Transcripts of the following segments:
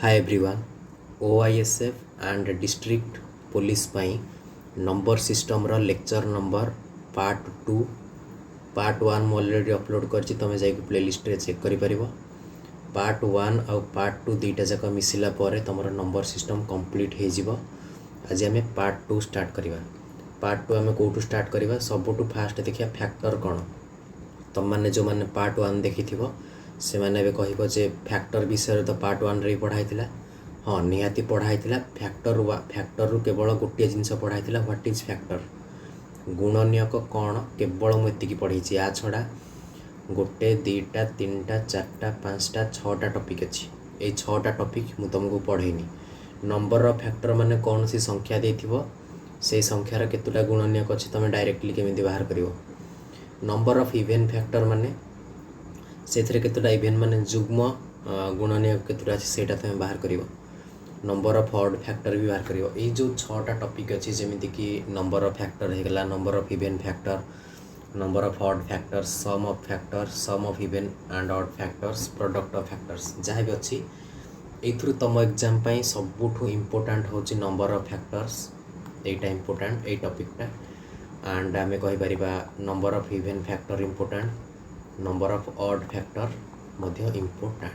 Hi everyone OISF and district police पाई number system रो lecture number part 2 part 1 मु already upload करछि तमे जाई प्लेलिस्ट रे चेक करि परिबो। पार्ट 1 और पार्ट 2 दुईटा जाक मिसिला परे तमरो नंबर सिस्टम कंप्लीट हे जिवो। आज आमे पार्ट 2 स्टार्ट करिवा। पार्ट 2 आमे कोठु स्टार्ट करिवा सबटु फास्ट देखिया फैक्टर कोन। तम माने जो माने पार्ट 1 देखिथिबो से माने बे कहिबो जे फैक्टर विषय तो पार्ट 1 रे पढ़ाइतिला। हाँ निहाती पढ़ाइतिला फैक्टर रु केवल गोटे जिनस पढ़ाइतिला व्हाट इज फैक्टर गुणनीयक कौन केवल मुझे पढ़ी या छड़ा गोटे दुईटा तीनटा चार्टा पाँचटा छटा टॉपिक अच्छी ये छटा टॉपिक मु तुमको पढ़ेनी। नंबर ऑफ फैक्टर माने कौन सी संख्या देथिबो से संख्यार केतुटा गुणनीयक अच्छी तुम डायरेक्टली केमिति बाहर करिवो। नंबर ऑफ इवेन फैक्टर माने से केतुटा इवेन माने जुग्म गुणनीयक केतुटा अच्छी सेटा तुम बाहर करिवो। नंबर ऑफ ऑड फैक्टर भी बाहर करिवो। ये जो छटा टॉपिक अच्छी जेमिति कि नंबर ऑफ फैक्टर हेगला number of even factor number of odd factors sum of even and odd factors product of factors जहाँ भी अच्छी एथुरु तुम एग्जाम पाई सबुठु इम्पोर्टेंट होची नंबर ऑफ फैक्टर्स एटा इम्पोर्टेंट ए टॉपिकटा एंड आमे कहि परिबा number of even factor important number of odd factor मध्य इम्पोर्टेंट।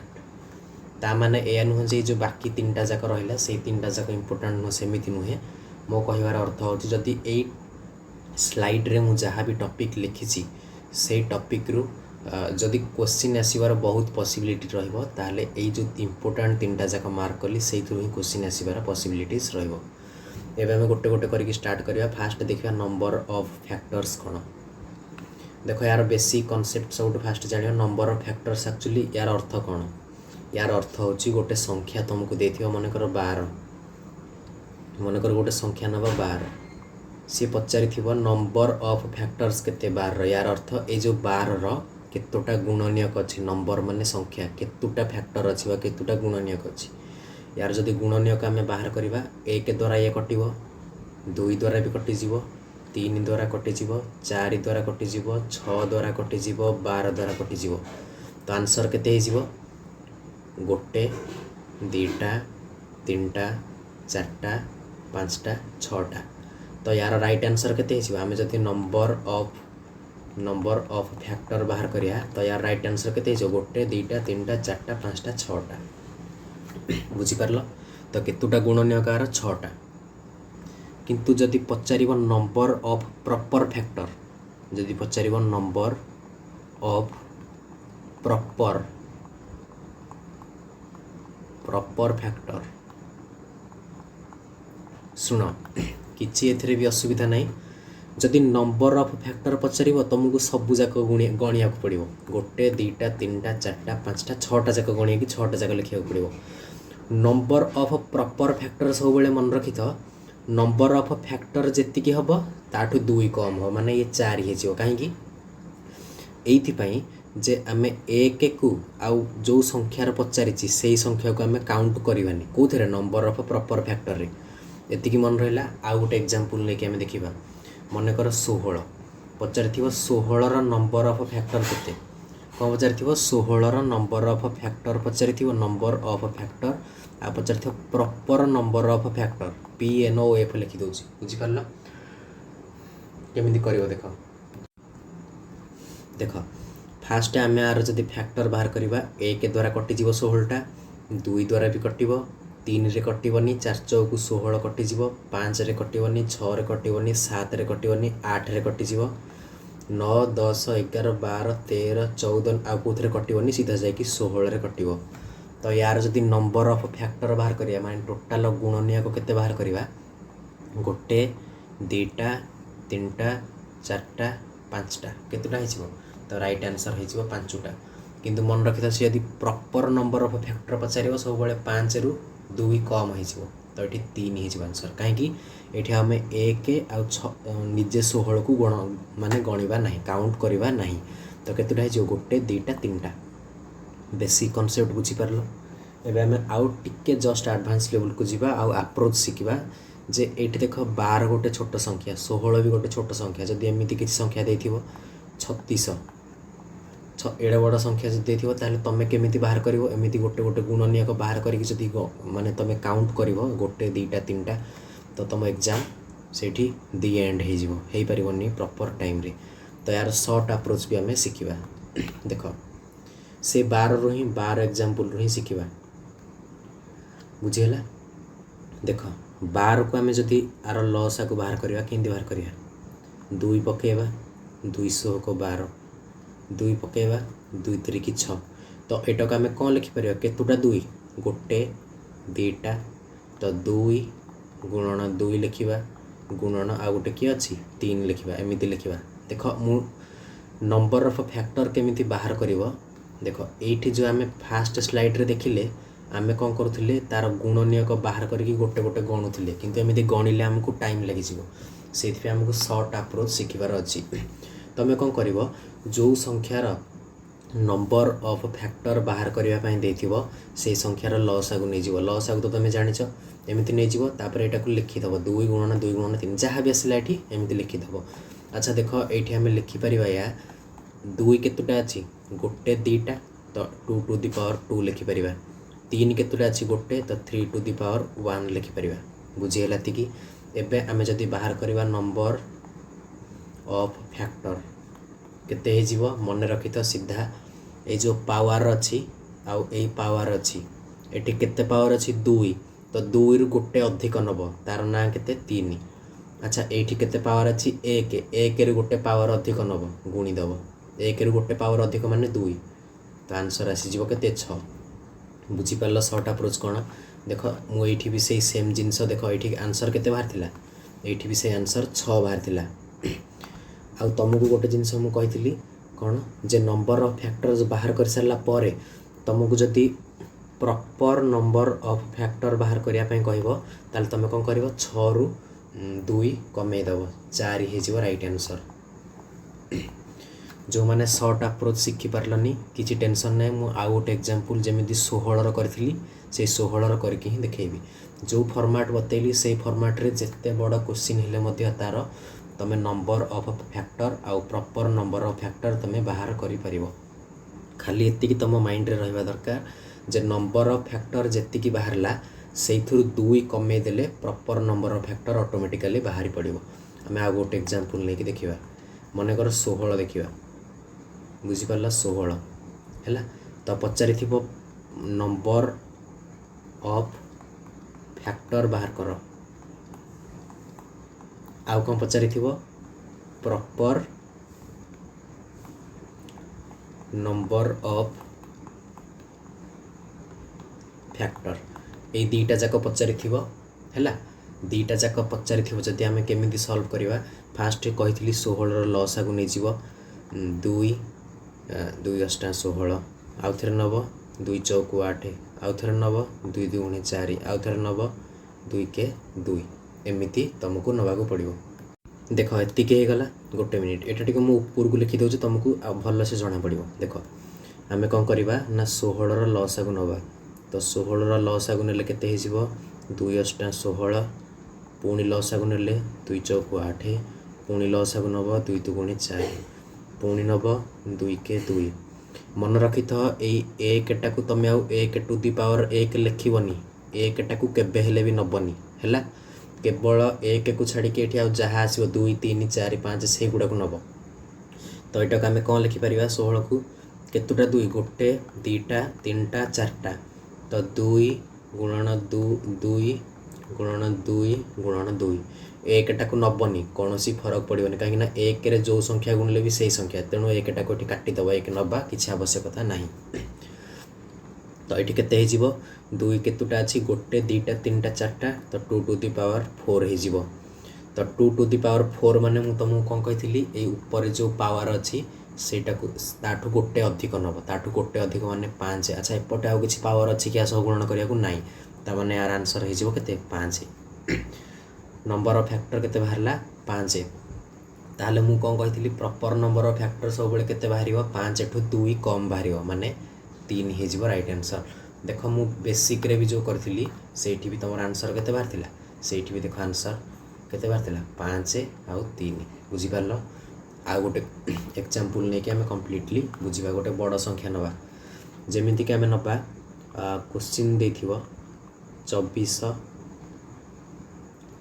ता माने एया नुह जे जो बाकी तीनटा जाक रहिला से तीनटा जाक इम्पोर्टेंट नु सेमिति नुहे। मो कहिवार अर्थ होची जदि ए स्लाइड रे मु जहाँ भी टॉपिक लिखिছি से टॉपिक रु जदि क्वेश्चन आसीबार बहुत पॉसिबिलिटी रहइबो ताले ए जो इम्पोर्टेंट तीनटा जाक मार्क कली सेइथु ही क्वेश्चन आसीबार पॉसिबिलिटीज रहइबो। एबे हम गोटे गोटे करके स्टार्ट करिया। फास्ट देखिया नंबर ऑफ फैक्टर्स कोन। देखो यार बेसिक कांसेप्ट सब फास्ट जानियो नंबर ऑफ फैक्टर्स एक्चुअली यार अर्थ कोन। यार अर्थ होची गोटे संख्या तुमको देथियो मन कर 12 मन कर गोटे संख्या नबा 12 सी पचारि थिबो नंबर ऑफ फैक्टर्स केते 12 यार अर्थ ए जो 12 रो केतोटा गुणनीयक अछि नंबर माने संख्या केतोटा फैक्टर अछि बा केतोटा गुणनीयक अछि। यार जदि गुणनीयक आमे बाहर करिबा 1 द्वारा ये कटिबो 2 द्वारा भी कटि जिवो 3 द्वारा कटि जिवो 4 द्वारा कटि जिवो 6 द्वारा कटि जिवो 12 द्वारा कटि जिवो। तो आंसर केते हे जिवो गोटे दुईटा तीनटा चार्टा पाँचटा छटा। तो यार राइट आंसर केते हे आमे जदि नंबर ऑफ फैक्टर बाहर करिया तो यार राइट आंसर केते हे गोटे दुईटा तीनटा चार्टा पाँचटा छटा। बुझी पारलो तो केतुटा गुणनीयक आर छटा। किंतु जदि पचारिबो नंबर ऑफ प्रॉपर फैक्टर जदि पचारिबो नंबर ऑफ प्रॉपर फैक्टर सुनो किछि एथरे भी असुविधा नहीं। जदि नंबर ऑफ फैक्टर पचारिबो तुमको सबु जाक गणिया को पड़िबो गोटे दुईटा तीनटा चार्टा पाँचटा छटा जाक गणिया कि छटा जाक लिखिया को पड़िबो। नंबर ऑफ प्रॉपर फैक्टर सब बेले मन रखि तो नंबर ऑफ फैक्टर जेतिकी हबो ताठु 2 कम हो माने ये 4 हे जिवो काहे एथि पई जे आमे 1 को आउ जो संख्यार पचारिछि सेही संख्या को आमे काउंट करिवानी कोथरे नंबर ऑफ प्रॉपर फैक्टर रे एतिकी मन रहिला। आउ गोटे एग्जांपल लेके आमे देखिबा मन कर 16 पचारिथिबो 16 रो नंबर ऑफ फैक्टर केते कौन पचारिथिबो 16 रो नंबर ऑफ फैक्टर पचारिथिबो नंबर ऑफ फैक्टर आ पचारिथिबो proper number of factor PNOF लिखि दोछि। बुझि पारला केमिति करिवो देखो देखो फास्ट आमे आर जदि फैक्टर बाहर करिबा 1 द्वारा कटि जीवो 16टा 2 द्वारा भी कटिबो 3 रे कटिबोनी 4 चौकु 16 कटि जीवो 5 रे कटिबोनी 6 रे कटिबोनी 7 रे कटिबोनी 8 रे कटि जीवो 9 10 11 12 13 14 आ कोथरे कटिबोनी सीधा जाई 16 रे कटिबो। तो यार जदि नंबर ऑफ फैक्टर बाहर करिया माने टोटल गुणनीयक केते बाहर करिबा गोटे दुईटा तीनटा चार्टा पाँचटा केतुटा हेजिवो तो राइट आंसर हेजिवो 5टा। किंतु मन रखिथा से यदि प्रॉपर नंबर ऑफ फैक्टर पचारिबो सब बेले 5 रु 2 कम हेजिवो तो एठी 3 हेजिवो आंसर काहे एठी हमें 1 आ निजे 16 को गण माने गणिबा नाही काउंट करिबा नाही तो केतुटा हेजिवो गोटे दुईटा तीनटा। बेसिक कॉन्सेप्ट बुझी पारलो। एबे हमें आउ टिके जस्ट एडवांस लेवल को जीवा आउ अप्रोच शिखिबा जे एठी देखो 12 गोटे छोट संख्या 16 भी गोटे छोट संख्या जदि एमिति किछि संख्या देथिबो 36 एड़े बड़ संख्या जब देथिबो ताले तमे केमिति बाहर करिवो एमिति गोटे गोटे गुणनीयक बाहर करिक जदि माने तमे काउंट करिवो गोटे दुईटा तीनटा तो तुम एग्जाम सेठी दी एंड हो जिवो हेई परिवनी प्रॉपर टाइम रे। तो यार शॉर्ट अप्रोच भी आम शिखा देख से 12 रु ही 12 एग्जाम्पल रु ही शिखा बुझीगला। देख 12 को आम जदि आर लसा को बाहर करवा कि बाहर करवा 2 पकेबा 200 को 12 2 पकेबा 2 3 6 तो एटा को आम कौन लिखिपर केतुटा 2 गोटे दीटा तो 2 गुणन 2 लिखा गुणन आ गोटे किए अच्छी 3 लिखा एमती लिखा। देख मु नंबर ऑफ फैक्टर केमिति बाहर करिवो देख एठी जो आम फास्ट स्लाइड रे देखिले आमे कौन करुले तार गुणनीयक बाहर करके गोटे गोटे गणुले किंतु एमती गणिले आमको टाइम लगी से आमको शॉर्ट अप्रोच शिखबार अच्छी। तुम कौन कर जो संख्यार नंबर ऑफ फैक्टर बाहर करने से संख्यार लसागु नहीं लसागु तो तुम जाच एमती नहीं तापर यहाँ को लिखिदेव 2 गुणन 2 गुणन 3 जहाँ भी आसला ये एमती लिखिदेव। अच्छा देख ये आम लिखिपर या 2 केतुटा अच्छी गोटे दीटा तो 2 टू दी पावर 2 लिखिपर 3 केतुटा अच्छी गोटे तो 3 टू दी पावर 1 लिखिपर बुझीगला कि एबे आमे जदि बाहर करवा नंबर ऑफ फैक्टर केते हो मन रखी तो सीधा ये जो पावर अच्छी आउ ए पावर अच्छी एटी केते पावर अच्छी 2 तो 2 रु गोटे अधिक नब तार ना केते 3। अच्छा एठी केते पावर अच्छी 1 रु गोटे पावर अधिक नब गुणीदेव 1 रु गोटे पावर अधिक माने 2 तो आंसर आसीज केते 6। बुझीपार शॉर्ट अप्रोच कौन देख मुझे भी से सेम जिनस देख ये आंसर केते बाहर थिला ये भी से आंसर 6 बाहर थिला। आउ तुमको गोटे जिनस मुझे कौन जे नंबर ऑफ फैक्टर बाहर कर सारा पर तुमको जदि प्रॉपर नंबर ऑफ फैक्टर बाहर करने कह तुम कौन कर 6 रु 2 कमेदेव 4 हो राइट आंसर। जो मैंने शॉर्ट अप्रोच शिखि पार्लनी किसी टेंशन ना मु आउ गोटे एग्जांपल जमी 16 करी से 16 करके ही देखेबी जो फॉर्मेट बतैली से फॉर्मेट रे जिते बड़ क्वेश्चन हेले तार तुम नंबर ऑफ फैक्टर आउ प्रॉपर नंबर ऑफ फैक्टर तुम बाहर करि परिबो। खाली एतिकी तुम माइंड रे रहबा दरकार जे नंबर ऑफ फैक्टर जेतिकी बाहरला से 2 कमे देले proper number of factor automatically बाहरी पड़िबो। आम आउ गोटे एग्जांपल लेके देखिबा मनकर 16 देखिबा बुझीपार 16 है तो पचारि नंबर ऑफ फैक्टर बाहर कर आउ कौन पचारि प्रॉपर नंबर ऑफ फैक्टर ये दुईटा जाक पचारि है दुईटा जाक पचारि जदि आम केमी सल्व करवा फास्ट कही 16 लसागु नहीं 2 2 8 16 आउ थे नब 2 चौक 8 आउ थे नब 2 2 4 आउ थे नब 2 के 2 एमती तुमको नवाक पड़ो। देख एतिक गला गोटे मिनिट एटा टी मुझे ऊपर को लिखिदे तुमको भल से जना पड़ो। देख आम कौन करवा ना 16 लसागु नवा तो 16 लसागु ने केते 2 8 16 पुणी लसागु ने 2 चौक 8 पुणी लसागु नब 2 2 4 पुणी नब 2 के 2 मन रखी था एकटा को तुम आउ 1 टू दी पावर 1 लिखबनी एकटा को केबे हेले भी नबनी है केवल 1 को छाड़ी ये आउ जहाँ आसो 2 3 4 5 से गुड़ा को नब तो यहाँ आम कौन लिखिपर 16 को केतुटा 2 गोटे दीटा तीनटा चारटा तो 2 गुणन 2 गुणन 2 गुणन 2 एकटा को नबनी कौन सी फरक पड़ोनी कहीं एक रे जो संख्या गुणले भी सही संख्या तेणु एकटा को काटिदेव 1 नबा किसी आवश्यकता ना। तो ये केते 2 केतुटा अच्छी गोटे दीटा तीनटा चारटा तो 2 टू दी पावर 4 हो तो 2 टू दी पावर 4 माने मु तुमको कौन कही ये ऊपर जो पावर अच्छी सेटा को ताठू गोटे अधिक नब ताठू गोटे अधिक माने 5। अच्छा एपटे आउ किसी पावर अच्छी क्या सह गुणन करने को नाई ताने यार आंसर हो 5 नंबर ऑफ फैक्टर केते बाहरला 5 ताहले मु कौन कही प्रॉपर नंबर ऑफ फैक्टर सब बेले केते बाहर 5 ठू 2 कम बाहर माने 3 हो राइट आंसर। देख मु बेसिक रे भी जो करी से भी तुम आंसर केते बाहर से भी देख आंसर केते बाहर 5 आउ 3 बुझीपार। आ गोटे एग्जांपल नहीं कि आम कम्प्लीटली बुझा गोटे बड़ संख्या नवा जमीती कि आम नवा क्वेश्चन दे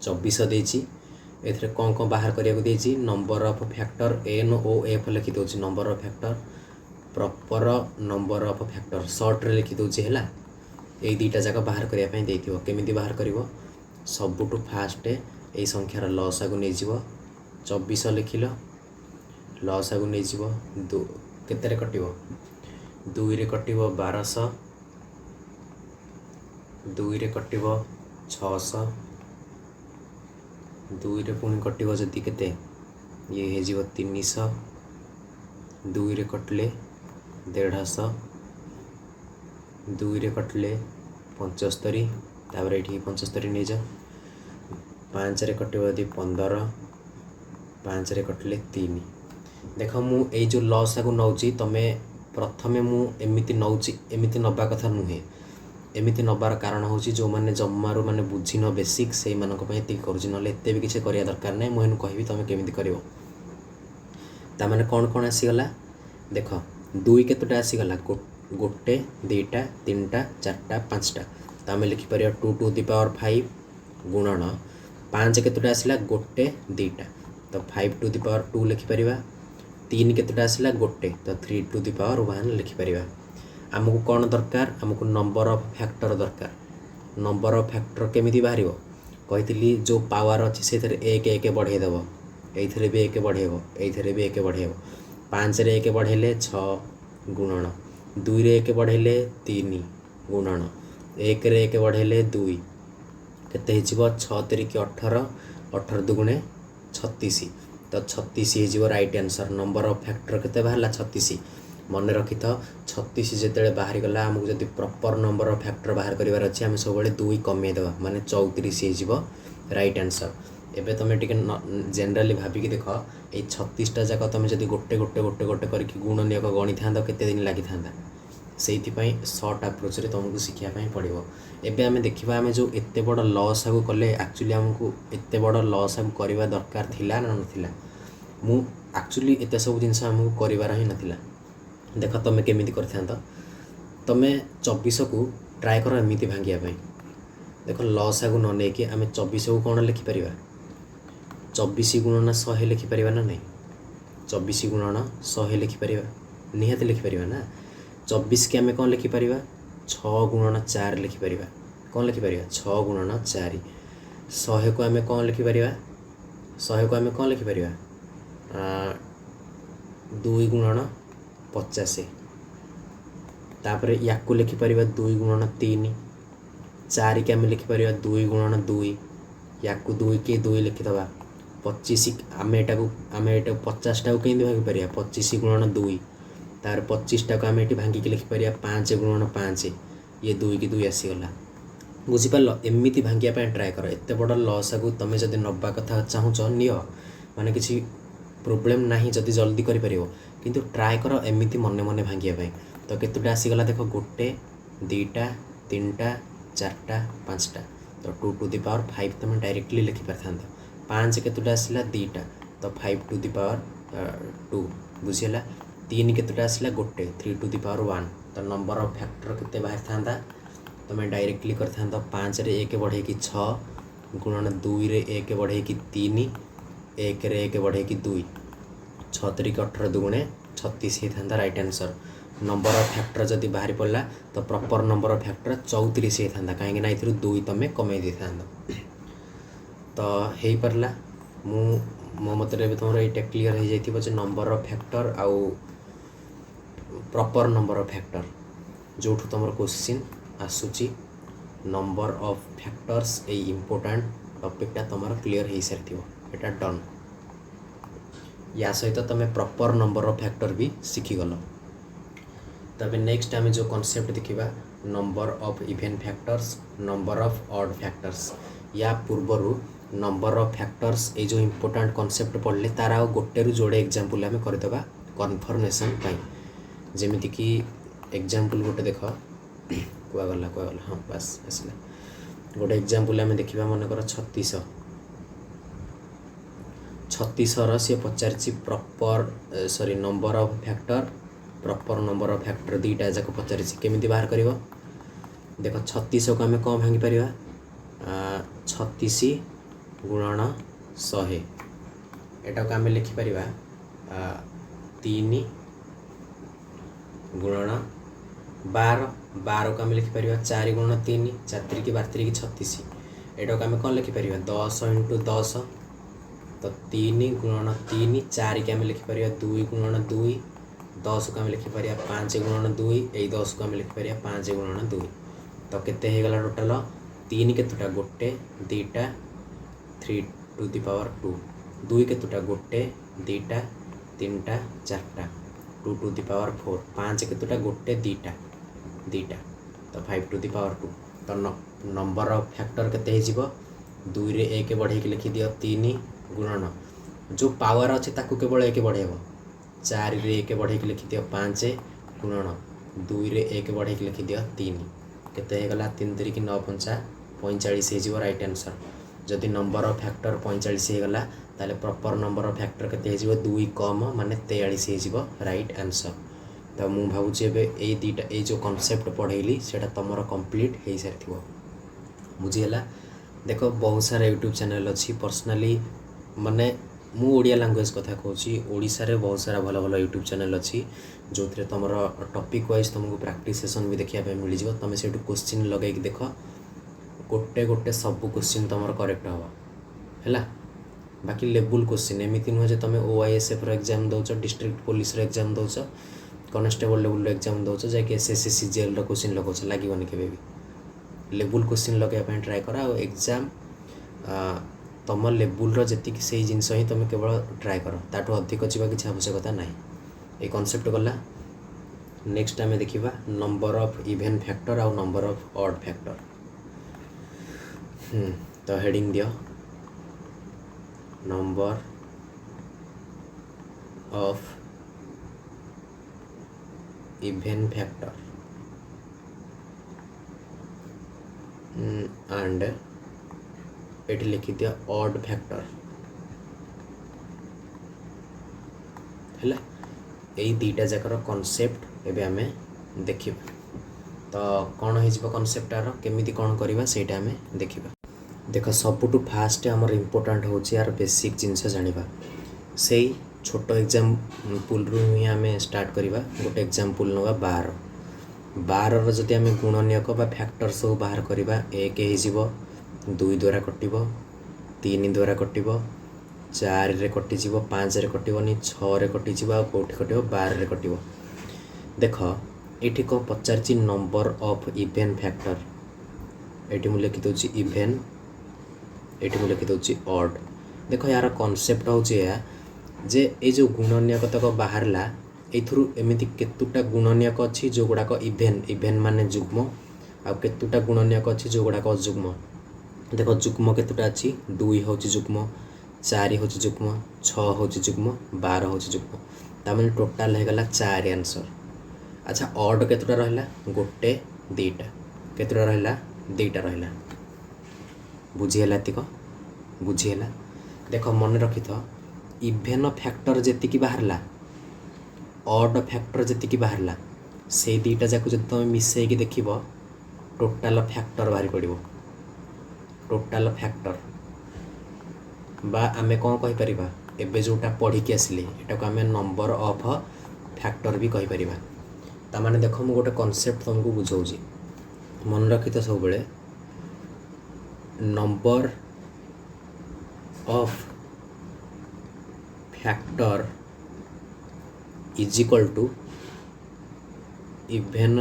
24 देती एथरे कौन कौन बाहर करिया देती number of factor N O F लिखि दउची number of factor proper number of factor short रे लिखि दउची हैला ए दुईटा जाक बाहर करिया पई देथिबो केमिति बाहर करिवो सबुटु फास्ट ए संख्यार लसागु नै जिवो 24 लिखिलो लसागु नै जिवो केते रे कटिवो 2 रे कटिवो 1200 2 रे कटिवो 600 2 रे पुणी कटिवो जदि केते ये हे जिवो 300 2 रे कटले 150 2 रे कटले 75 तापर ये 75 नहीं जा 5 रे कटिवो यदि 15 5 रे कटले 3 देख मु ए जो लस को नौची तमे प्रथमे मु एमिति नौची एमिति नबा कथा नुहे एमिति नबार कारण होची जो माने जम्मारो माने बुझी न बेसिक से मानक पय ती करूची नले एते भी किछ करिया दरकार नै मु हेनु कहबी तमे केमिति करिवो ता माने कोन कोन आसी गला देख 2 केतटा आसी गला गोटे दुईटा तीनटा चारटा पांचटा ता में लिखि परिया 2 टू द पावर 5 गुणन 5 केतटा आसीला गोटे दुईटा तो 5 टू द पावर 2 लिखि परिबा 3 केतटा आसीला गोटे तो 3 टू द पावर 1 लिखि परिबा आमको कौन दरकार आमको नंबर ऑफ फैक्टर दरकार नंबर ऑफ फैक्टर केमिति बाहरिबो कहितली जो पावर अछि सेथरे 1 1 बढ़े देबो एइथरे भी 1 बढ़ेबो एइथरे भी 1 बढ़ेबो 5 रे 1 बढ़ेले 6 गुणन 2 रे 1 बढ़ेले 3 गुणन 1 रे 1 बढ़ेले 2 केते हिजिबो 6 3 18 18 दुगुणे 36 तो 36 हिजिबो right answer number of factor केते बाहरला 36 मन रखी था 36 जिते बाहरी गला आमको जब प्रॉपर नंबर ऑफ फैक्टर बाहर करार अच्छे आम सब 2 कमे देवा माने 34 हो राइट आंसर एबे तुम टे जेनराली भाविकी देख ये 36टा जाक तुम जब गोटे गोटे गोटे गोटे करके गुण नियोग गणी था केते दिन लगी था से सर्ट अप्रोच रे तुमको शिखापी पड़ो एबे आम देखा आम जो एत बड़ लस आगु कले एक्चुअली आमको एत बड़ लस आगु करवा दरकार थिला ना नथिला मु एक्चुअली एत सब जिनस आमको करार ही नाथिला देख तुम केमी कर तुम 24 को ट्राए कर एमती भांगिया देख लसा को न कि आम 24 को कौन लिखिपर 24 गुणन 100 लिखिपर ना नहीं 24 गुणन 100 लिखिपर निहाती लिखिपर ना 24 के आम कौन लिखिपर 6 गुणन 4 लिखिपर कौन लिखिपर 6 गुणन 4 100 को आम कौन लिखिपर 100 को आम कौन लिखिपर 2 गुणन 50 तापर या लिखिपर 2 गुणन 3 4 के आम लिखिपर 2 गुणन 2 या 2 के 2 लिखिदबा 25 आम एटा 50टा को कहीं भांगी 25 गुणन 2 तार 25टा को आम ये भांगिक लिखिपर 5 गुणन 5 ये 2 की 2 आसीगला बुझिपार एमती भांगिया ट्राए कर एत बड़ लसा को तुम जब नवा कथा चाहूच नि माने किसी प्रोब्लेम नहीं जदि जल्दी कर किंतु ट्राए कर एमती मन मन भांगिया तो केतुटा आसीगला देख गोटे दुईटा तीनटा चारटा पांचटा तो 2 टू द पावर 5 तुम डायरेक्टली लिखिपार था 5 केतुटा आसला 2टा तो 5 टू द पावर 2 बुझीगला 3 केतुटा आसला गोटे 3 टू द पावर 1 तो नंबर ऑफ फैक्टर केते बाहर था तुम डायरेक्टली कर 5 रे 1 बढ़े कि 6 गुणन 2 रे 1 बढ़े कि 3 1 रे 1 बढ़े कि 2 6 3 18 दुगुणे 36 होता right answer number of factor जदि बाहरी पड़ा तो प्रॉपर नंबर ऑफ फैक्टर 34 होता कहीं ना 2 तुम कमे दी था तो हो पारा मो मतरे तुम ये क्लीयर हो जाए नंबर ऑफ फैक्टर आउ प्रॉपर नंबर ऑफ फैक्टर जो तुम क्वेश्चन आसूची नंबर ऑफ फैक्टर्स ए इम्पोर्टेंट टॉपिकटा तुम क्लीयर हो सारी एटा डन या सहित तुम प्रॉपर नंबर ऑफ फैक्टर भी शिखीगल तब नेक्स्ट आम जो कॉन्सेप्ट देखा number of even factors number of odd factors या पूर्वर नंबर ऑफ फैक्टर्स ये जो इम्पोर्टेंट कॉन्सेप्ट पढ़ले तार आ गोटे रु जोड़े एग्जांपल आम करदेबा कन्फर्मेशन जमीती कि एग्जांपल गोटे देख कुआगला हाँ बस आसला गोटे एग्जांपल आम देखा मनकर छत्तीसर सी पचार proper sorry number of factor proper number of factor दुईटा जाक पचार केमी बाहर कर देख 36 को आम कौन भांगी पार 36 गुणन 100 एटा को आम लिखिपर 3 गुणन 12 12 को आम लिखिपर 4 गुणन 3 4 की 12 की 36 एटा को आम कौन लिखिपर 10 इंटू 10 तो 3 गुणन 3 4 की आम लिखिपर 2 गुणन 2 10 को आम लिखिपर 5 गुणन 2 यही 10 को आम लिखिपर 5 गुणन 2 तो केते हो गला टोटाल 3 केतुटा गोटे दीटा 3 टू दी पावर 2 2 केतुटा गोटे दीटा 3टा 4टा 2 टू दी पावर 4 5 केतुटा गोटे दीटा दीटा तो 5 टू दी पावर 2 तो नंबर ऑफ फैक्टर केते हो 2 रे 1 बढ़े के लिखि दियो 3 गुणन जो पावर अच्छे ताकू केवल 1 बढ़ेब 4 रे 1 बढ़े के लिखि दियो 5 गुणन 2 रे 1 बढ़े के लिखि दियो 3 केते हो गला 3 3 की 9 5 45 हो राइट आंसर जदि नंबर ऑफ फैक्टर 45 हो गला ताले प्रॉपर नंबर ऑफ फैक्टर केते हो 2 कम माने 43 हो राइट आंसर तो मु भावुची एबे ए दीटा ए जो कांसेप्ट पढ़ेली सेटा तमरो कंप्लीट हो सारथिबो बुझीला देखो बहुत सारा यूट्यूब चैनल अच्छी पर्सनाली माने मु ओडिया लैंग्वेज कथा कहूँ ओडिशा रे बहुत सारा भल भल यूट्यूब चैनल अच्छी जो थे तुम टॉपिक वाइज तुमको प्रैक्टिस सेशन भी देखा मिल जाव तुम से क्वेश्चन लगे देख गोटे गोटे सब क्वेश्चन तुम करेक्ट हम है बाकी लेवल क्वेश्चन एमती नुहे तुम OISF एग्जाम दौच डिस्ट्रिक्ट पुलिस एग्जाम दौच कनेस्टेबल लेवल एग्जाम दौच जैक SSC CGL क्वेश्चन लगौच लगे केवे भी लेवल क्वेश्चन लगे ट्राए कर एग्जाम तुम लेवल जी से जिनस ही तुम केवल ट्राए कर ताठू अधिक जावा किसी आवश्यकता ना ये कॉन्सेप्ट गला नेक्स्ट आम देखा नंबर ऑफ इवेन फैक्टर आउ नंबर ऑफ ऑड फैक्टर तो हेडिंग दियो number of even factor and ये लिखि दिया ऑड फैक्टर है यही दुईटा जाकर कॉन्सेप्ट एबे आमे देखिबा तो कौन हो कॉन्सेप्टार केमिति कौन करवा सेटा आमे देखिबा देख सबुठु फास्ट आमर इम्पोर्टाट हूँ यार बेसिक जिनस जाना से छोट एग्जाम्पल ही आम स्टार्ट करवा गोटे एग्जाम्पल नवा 12 जदि आम गुणनीयक बा फैक्टर सब बाहर करवा 1 हो 2 द्वारा कटिब 3 द्वारा कटिब 4 रे कटिज 5 रे कटिबनी 6 रे कटिज कौटी कटिब 12 रे कटिब देख ये कौन पचार नंबर ऑफ इवेन फैक्टर ये मुझे लिखिदे इवेन ये मुझे लिखिदे ऑड देख यार कॉन्सेप्ट हूँ जे ये जो गुणनीयक तक बाहरला एथुरु एमिति केतुटा गुणनीयक अच्छी जो गुड़ाक इवेन इवेन माने जुग्म आ केतुटा गुणनीयक अच्छी जो गुड़ाक जुग्म देख जुग्म केतुटा अच्छी 2 हूँ जुग्म 4 हूँ जुग्म 6 हूँ जुग्म 12 हूँ जुग्म तामें टोटाल होगा 4 आंसर अच्छा ऑड केतुटा रहा गोटे दीटा केतुटा रहा 2टा रहा बुझीगला तीक बुझीगला देख मन रखी था even factor G बाहरला odd factor G बाहरला से 2टा जाक जब तुम मिसेक देख टोटाल फैक्टर बाहरी पड़ो टोटाल फैक्टर बा आमे कौन कहि परिबा एबे जोटा पढ़ी के आसिले एटा को आमे नंबर ऑफ फैक्टर भी कहि परिबा ता माने देखो मु गोटे कांसेप्ट तुमको बुझाउजी मन रखी तो सब बेले number of factor is equal to even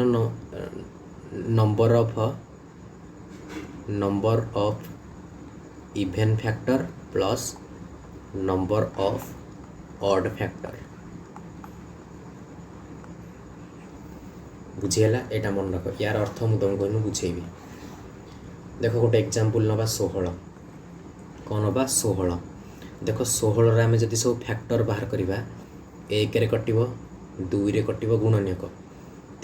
number of even factor plus number of odd factor बुझीगला एटा मन रख यार अर्थ मुझे तुमको बुझेबी देख गोटे एग्जाम्पल नवा 16 कौन नवा 16 देख 16 आम जब सब फैक्टर बाहर करवा 1 रे कटिब 2 रे कटिब गुणनीयक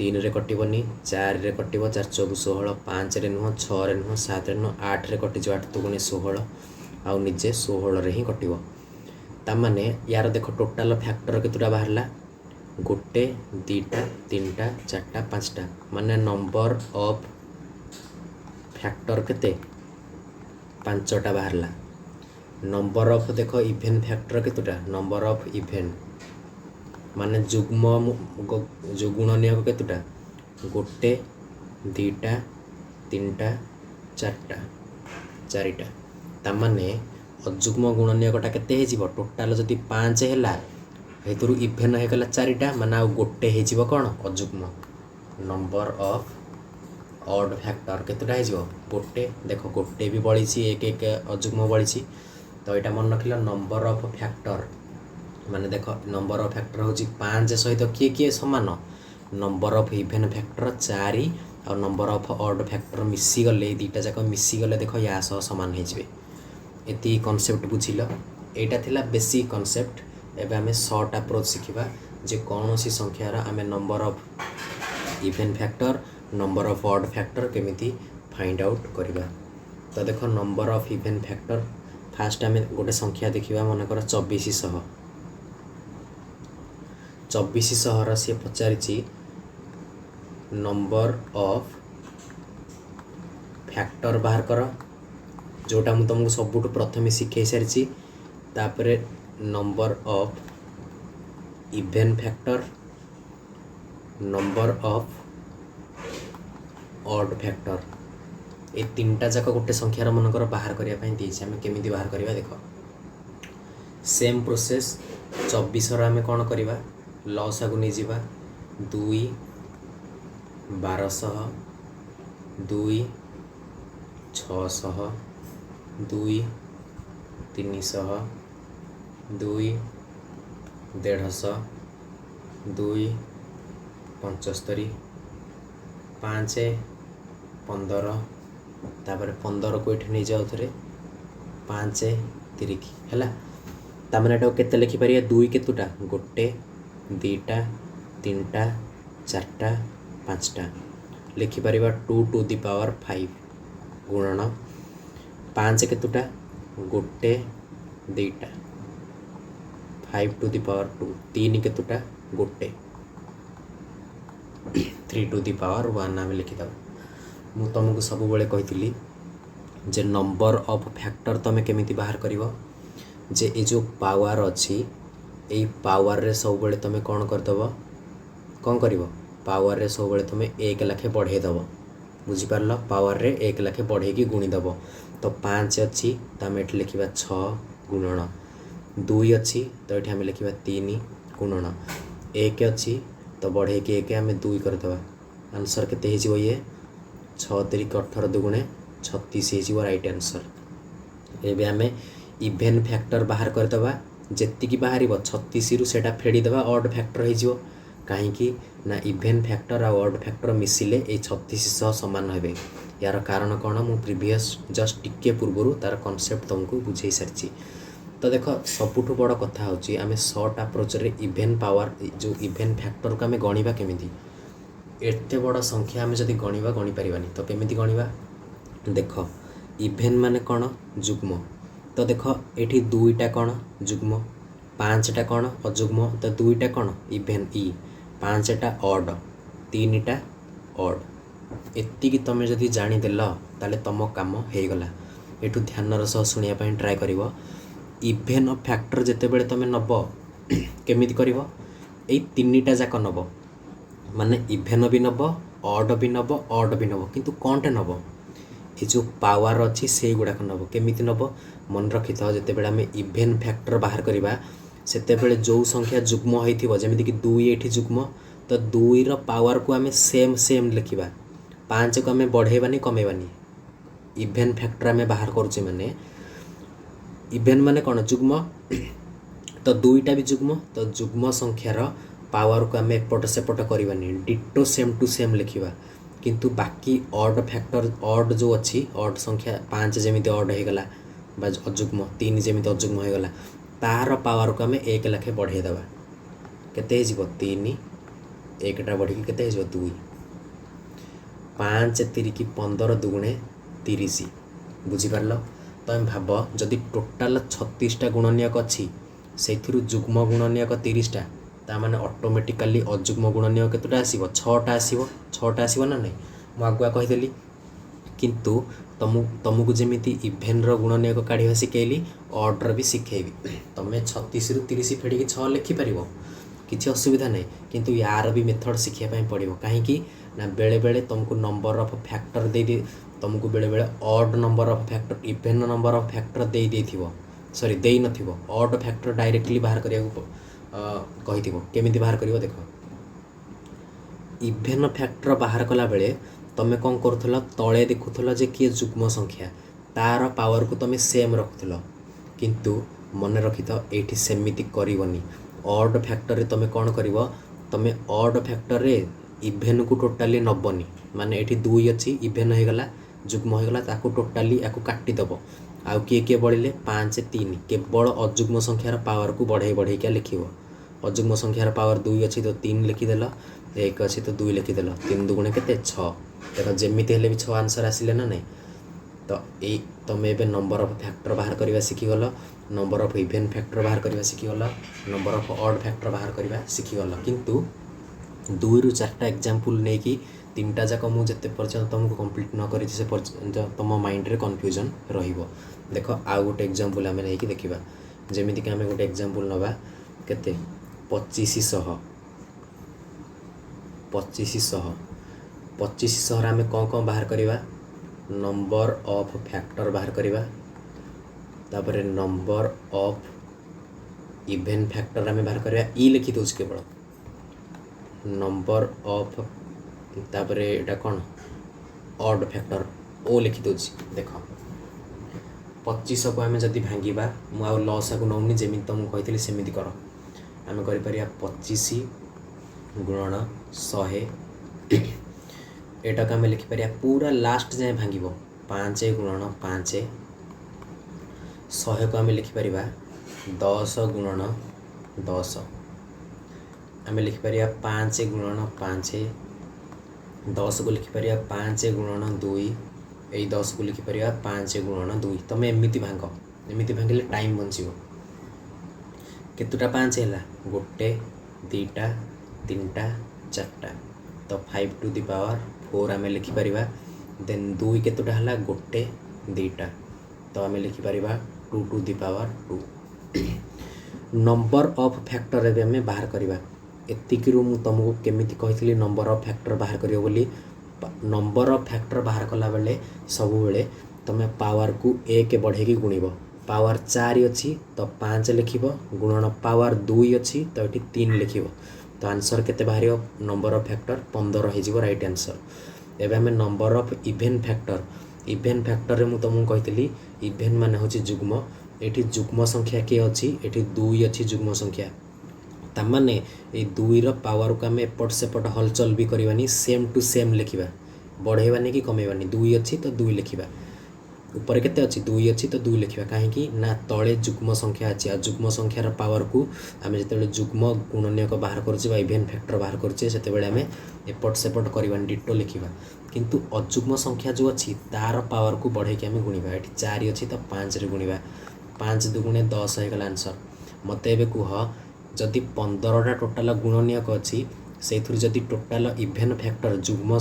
3 रे कटिबनी 4 रे कटिब 4 चौक 16 5 रे नुह 6 रे नुह 7 रे नुह 8 रे कटिज 8 दुगुणी 16 आउ निजे 16 रे ही कटिब तामाने यार देख टोटाल फैक्टर केतुटा बाहरला गोटे दीटा तीनटा चारटा पाँचटा माने नंबर ऑफ फैक्टर केते पांचटा बाहरला। नंबर ऑफ देख इवेन फैक्टर केतुटा नंबर ऑफ इवेन माने जुग्म जो गुणनीयक केतुटा गोटे दीटा तीनटा चारटा चारिटा तामाने अजुग्म गुणनीयकटा केते हेजिबो टोटाल जदि 5 हैला हेतुरु इवेन हेगला चारिटा माने आ गोटे हेजिबो कोन अजुग्म नंबर ऑफ ऑड फैक्टर केतुटा हेजिबो गोटे देख गोटे भी बळीची एक एक अजुग्म बळीची तो एटा मन रखिला नंबर ऑफ फैक्टर माने देख नंबर ऑफ फैक्टर होची 5 सहित किए किए समान नंबर ऑफ इवेन फैक्टर 4 और नंबर ऑफ ऑड फैक्टर मिसी गले दीटा जाक मिसी गले देख या सह समान हे जिवे एती कांसेप्ट बुझिलो एटा थिला बेसिक कांसेप्ट। एबे आमे शॉर्ट अप्रोच सिखिबा जे कोनोसी संख्यार आमे number of even factor number of odd factor केमिति फाइंड आउट करिबा। तो देखो number of even factor fast आमे गोटे संख्या देखिबा मन कर 2400 2400 रा से पचारिची नंबर ऑफ फैक्टर बाहर कर जोटा मु तुमको सबुठ प्रथमे शिखे सारी तापरे number of even factor number of odd factor ए तीनटा जाक गोटे संख्यार मनकर बाहर करिया पई देछि आमे केमिति बाहर करिवा देखो सेम प्रोसेस 24 रा आमे कोन करिवा लॉस आगु नै जिवा 2 1200 2 600 2 300 2 150 2 75 5 15 तापर 15 को एठी नै जाउ थरे 5 30 हैला तामने एटा केते लिखि परिया 2 केतुटा गोटे दीटा तीनटा चारटा पाँचटा लिखि परिबा 2 टू द पावर 5 गुणन 5 केतुटा गोटे दीटा 5 टू द पावर 2 3 केतुटा गोटे 3 टू द पावर 1 आमे लिखि दबा। मु तुमको सब बेले कहितली जे नंबर ऑफ फैक्टर तमे केमिति बाहर करिवो जे ए जो पावर अछि ए पावर रे सब बेले तमे कोन कर दबो कोन करिवो पावर रे सब बेले तमे 1 लाखे बढ़े दबो बुझी पारलो पावर रे 1 लाखे बढ़े की गुणी दबो। तो 5 अछि त हम एठी लिखिबा 6 गुणन 2 अछि तो एठी हम लिखिबा 3 गुणन 1 अछि तो बढ़े की 1 हम 2 कर दबा आंसर केते हे जिवो ये 6 3 18 दुगुणे 36 हे जिवो राइट आंसर। एबे हमें इवेन फैक्टर बाहर कर दबा जेत्ती की बाहरिबो 36 रु सेटा फेडी दबा ऑड फैक्टर हे जिवो काहे की ना इवेन फैक्टर और ऑड फैक्टर मिसिले ए 3600 समान हेबे। यार कारण कोन मु प्रीवियस जस्ट टिके पूर्वरु तार कांसेप्ट तुमको बुझाई सारची। तो देखो सबुठु बड़ कथा होची आमे शॉर्ट अप्रोच रे इवेन पावर जो इवेन फैक्टर को आमे गणिबा केमिति एते बड़ संख्या आमे जदी गणिबा गणि परिबानी तो केमिति गणिबा देखो इवेन माने कोन जुग्म तो देखो एठी दुईटा कोन जुग्म पांचटा कोन अजुग्म तो दुईटा कोन इवेन ई पांचटा ऑड तीनटा ऑड एत्ती की तमे जदी जानि देला ताले तम काम हे गला। एठु ध्यान र सह सुनिया पई ट्राई करिवो इवेन फैक्टर जेते बेले तमे नबो केमिति करिवो ए तीनटा जाक नबो माने इवेन भी नबो ऑड भी नबो ऑड भी नबो किंतु कोनटे नबो ए जो पावर अछि से गुडा को नबो केमिति नबो मन रखि था जेते बेले हमें इवेन फैक्टर बाहर करिबा सेते बेले जो संख्या जुग्म होइथिबो जेमिति कि 2 एठी जुग्म तो 2 रो पावर को हमें सेम सेम लिखिबा 5 को हमें बढ़ेबानी कमेबानी इवेन फैक्टर हमें बाहर करूचे माने इवेन माने कोन जुग्म तो दुईटा भी जुग्म तो जुग्म संख्यार पावर को हमें एपट सेपट करबानी डिटो सेम टू सेम लिखिबा किंतु बाकी ऑड फैक्टर ऑड जो अच्छी ऑड संख्या 5 जेमिति ऑड हे गला बा अजुग्म 3 जेमिति अजुग्म हे गला तार पावर को हमें 1 लाखे बढ़े दबा केते हे जिवो 3 एकटा बढ़ी के केते हे जिवो 2 5 3 की 15 दुगुणे 30 बुझी पारलो। तो हम भाब जदि टोटाल 36टा गुणनीयक अच्छी से जुग्म गुणनीयक 30टा ता माने ऑटोमेटिकली अजुग्म गुणनीयक केतोटा आसीबो 6टा आसीबो 6टा आसीबो ना नहीं मु आगुआ कहीदेली किंतु तुमको जमीती इभेन गुणनीयक काढ़ा शिखेली ऑर्डर भी शिखेबी तुम्हें 36 रु 30 फेडिकी 6 लिखिपर किसी असुविधा नहीं किंतु यार भी मेथड शिखापी पड़ो कहीं ना बेले बेले तुमको नंबर ऑफ फैक्टर दे तुमको बेले बेले odd number of factor even number of factor दे सॉरी दे नथिबो ऑड फैक्टर डायरेक्टली बाहर करिया कही केमी बाहर कर देख इभेन फैक्टर बाहर कला बेले तुम कौन करुल तले देखुल जे किए जुग्म संख्या तार पावर को तुम सेम रखुल किंतु मन रखी तो ये सेमिति करनी ऑड फैक्टर रे तुम कौन कर तुम ऑड फैक्टर रे इभेन को टोटाली नबनी माने ये 2 अच्छी इभेन होगला जुग्म होगला ताको टोटाली या काटिदेव आउ किए बढ़िले 5 3 केवल अजुग्म संख्यार पावर को बढ़े बढ़े क्या लिख अजुग्म संख्यार पावर 2 अच्छी तो 3 लिखिदेल 1 अच्छी तो 2 लिखिदेल 3 दुगुणे केते 6 देख जमी हेल्ले भी 6 आंसर आसिले ना नहीं तो ये तुम ए नंबर ऑफ फैक्टर बाहर करवा शिखीगल नंबर ऑफ इभेन फैक्टर बाहर करवा शिखीगल नंबर ऑफ ऑड फैक्टर बाहर करवा शिखीगल किंतु 2 रु 4टा एग्जांपल नहीं कि 3टा जाक मुझे पर्यटन तुमको कंप्लीट न करी से तुम माइंड रे कन्फ्यूजन रहिबो देख आउ गोटे एग्जांपल आम नहीं देखा जमीक आम गोटे एग्जांपल नवा केते 2500 2500 आम कौन कौन बाहर करवा नंबर ऑफ फैक्टर बाहर करवा तापर नंबर ऑफ इभेन फैक्टर आम बाहर करवा ई लिखी दूस केवल नंबर ऑफ तापर एटा कौन ऑड फैक्टर ओ लिखी दूसरी देख 2500 को आम जदि भांगा मुझे लसा को नौनी जमी तुमको कही सेमती कर आम कर 25 गुणन 100 एटा को आम लिखिपर पूरा लास्ट जाए भांग 5 गुणन 5 100 को आम लिखिपर 10 गुणन 10 आम लिखिपर 5 गुणन 5 10 को लिखिपर 5 गुणन 2 यही 10 को लिखिपर 5 गुणन 2 तुम एमती भांग एमती भांगे टाइम बचो केतुटा 5 है 1 2टा 3टा 4टा तो 5 टू दी पावर 4 आम लिखिपर देन 2 केतुटा है 1 2टा तो आम लिखिपर 2 to the power 2 number of factor एवं आम बाहर करवा एतिक तुमको केमिति कही नंबर ऑफ फैक्टर बाहर करियो बोली नंबर ऑफ फैक्टर बाहर कला बेले सब बेले तुम पावर को 1 बढ़ेगी गुणिब पावर 4 अच्छी तो 5 लिख गुणन पावर 2 अच्छी तो ये 3 लिख तो आंसर केते बाहर नंबर ऑफ फैक्टर 15 हो राइट आंसर एवं आम नंबर ऑफ इभेन फैक्टर रे तुमको कही इभेन मान हूँ जुग्म ये जुग्म संख्या किए अच्छी ये 2 अच्छी जुग्म संख्या तामाने ये 2 पावर को आम एपट सेपट हलचल भी करवानी सेम टू सेम लिखा बढ़ेबानी कि कमेबानी 2 अच्छी तो 2 लिखा ऊपर केते अच्छी 2 अच्छी तो 2 लिखा कहीं ना तले जुग्म संख्या अच्छी आ जुग्म संख्यार पावर को आम जो जुग्म गुणनीयक बाहर करुचे इभेन फैक्टर बाहर करुचे से आम एपट सेपट करवानी डिटो लिखा किंतु अजुग्म संख्या जो अच्छी तार पावर को बढ़े आम गुणवा ये 4 अच्छी तो 5 रे गुणवा 5 दुगुणे 10 होगा आंसर मत ए कह जदि 15टा टोटाल गुणनीयक अच्छी से जदि टोटाल इभेन फैक्टर जुग्म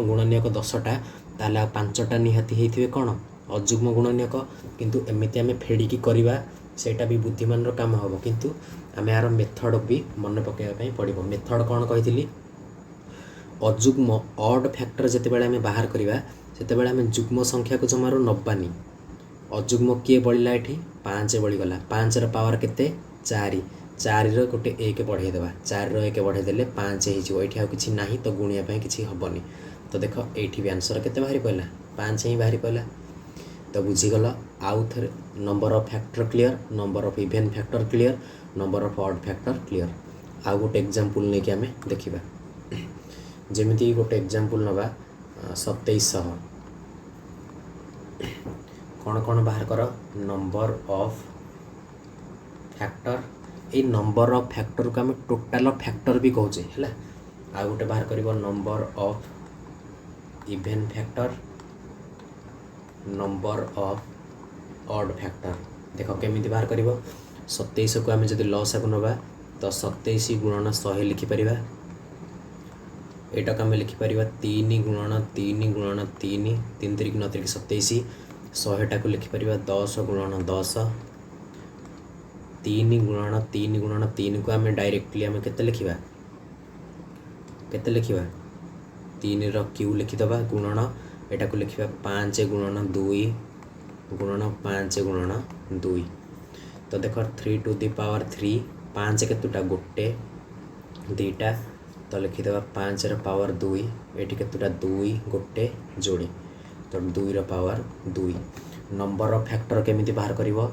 गुणनीयक 10टा ताले 5टा निहाती होइथिबे कौन अजुग्म गुणनीयक किंतु एमिति आम फेडिकी करवा सेटा भी बुद्धिमान काम हम किंतु आम यार मेथड भी मन पकाइवाई पड़ो मेथड कौन कही अजुग्म ऑड फैक्टर जितेबाला आम बाहर करवा से आम जुग्म संख्या को जमार नबानी अजुग्म किए बढ़ला ये 5 बढ़ीगला 5 पावर केते 4 4 गोटे 1 बढ़ेदेवा 4 1 बढ़ेदेले 5 हो कि ना तो गुणिया किसी हेनी तो देख ये भी आंसर केते बाहरी पड़ा 5 ही बाहरी पड़ा तो बुझीगल आउ थे number of factor clear number of even factor clear number of odd factor clear आउ गोटे एग्जांपल नहीं कि आम देखा जमीती गोटे एग्जांपल नवा 2700 कौन कौन बाहर कर नंबर ऑफ फैक्टर ये नंबर ऑफ फैक्टर को आम टोटाल फैक्टर भी कहे है आ गोटे बाहर कर number of even factor number of odd factor देख केमी बाहर कर 27 को आम जब लसागु नवा तो 27 गुणन 100 लिखिपर एटा को आम लिखिपर 3 गुणन 3 गुणन 3 3 3 9 3 27 100 को लिखिपर 10 गुणन 10 3 गुणन 3 गुणन 3 को आम डायरेक्टली आम केते लिखिबा 3 रो क्यू लिखिदबा गुणन एटा को लिखिबा 5 गुणन 2 गुणन 5 गुणन 2 तो देख 3 टू दी पावर 3 5 केतुटा गोटे दीटा तो लिखिदेवा 5 रो पावर 2 एटी केतुटा 2 गोटे जोड़ी तो 2 रो पावर 2 नंबर ऑफ फैक्टर केमिति बाहर करिवो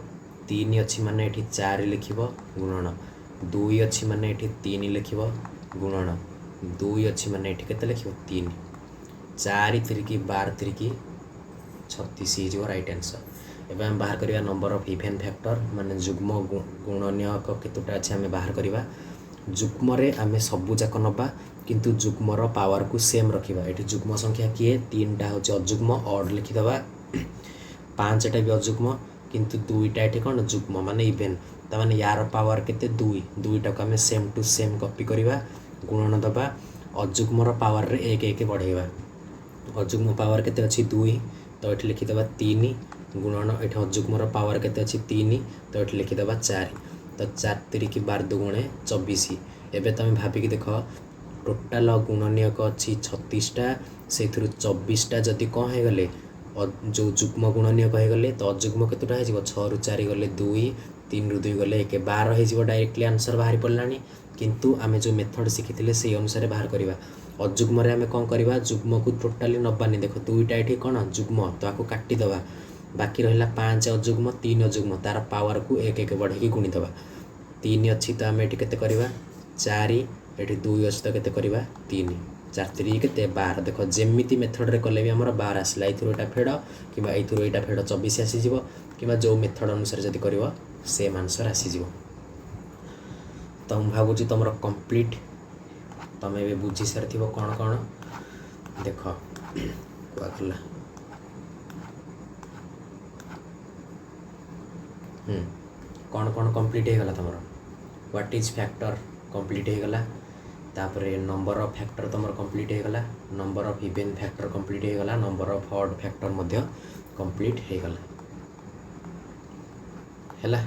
3 अछि माने एठी 4 लिखिबो गुणन 2 अछि माने एठी 3 लिखिबो गुणन 2 अछि माने एठी केते लिखिबो 3 4 3 की 12 3 की 36 इज योर राइट आंसर। एबे हम बाहर करिया नंबर ऑफ इवन फैक्टर माने जुग्म गुणनीयक केतुटा अछि हम बाहर करिवा जुग्म रे आमे सबु जाक नबा किंतु जुग्म रो पावर को सेम रखिबा एठी जुग्म संख्या किए 3 टा होचे अजुग्म ऑड लिखि दबा 5 टा भी अजुग्म किंतु 2 टा एठी कोन जुग्म माने इवन त माने यार पावर केते 2 टा को आमे सेम टू सेम कॉपी करिवा गुणन दबा अजुग्म रो पावर रे 1 1 बढ़ेबा अजुग्म पावर केते अछि 2 तो एठी लिखि दबा 3 गुणन एठी अजुग्म रो पावर केते अछि 3 तो एठी लिखि दबा 4 तो 4 3 की 12 दुगुणे 24 एबे तमे भाबी कि देखो टोटल गुणनीयक अछि 36 टा सेथुरु 24 टा जदी कोन हे गले जो जुग्म गुणनीयक हे गले तो अजुग्म केतुटा हे जिवो 6 रु 4 गले 2 3 रु 2 गले 1 12 हे जिवो डायरेक्टली आंसर बाहरी पड़लानी किंतु आमे जो मेथड सिखिथिले से अनुसार बाहर करिवा अजुग्म रे आमे कोन करिवा जुग्म को टोटली नबानी देखो दुईटा एठी कोन जुग्म तो आको काटी दबा बाकी रहला 5 अजुग्म 3 अजुग्म तार पावर को 1 1 बढ़े की गुणी दबा 3 अछि तो आमे एठी केते करिवा 4 एठी 2 अछि तो केते करिवा 3 4 3 केते 12 देखो जेमिति मेथड रे कले भी हमर 12 आसला इथुरो एटा फेड किबा इथुरो एटा फेड 24 आसी जिवो किबा जो मेथड अनुसार जदी करिवो सेम आंसर आसी जिवो तो हम भाबुची तमरो कंप्लीट तमे भी बुझी सारथिबो कोन कोन देखो कोआकला कौन कौन कंप्लीट हो गला तमरो व्हाट इज फैक्टर कंप्लीट हो गला तापरे नंबर ऑफ फैक्टर तमरो कंप्लीट हो गला number of even factor complete हो गला number of odd factor Madhya complete हो गला हैला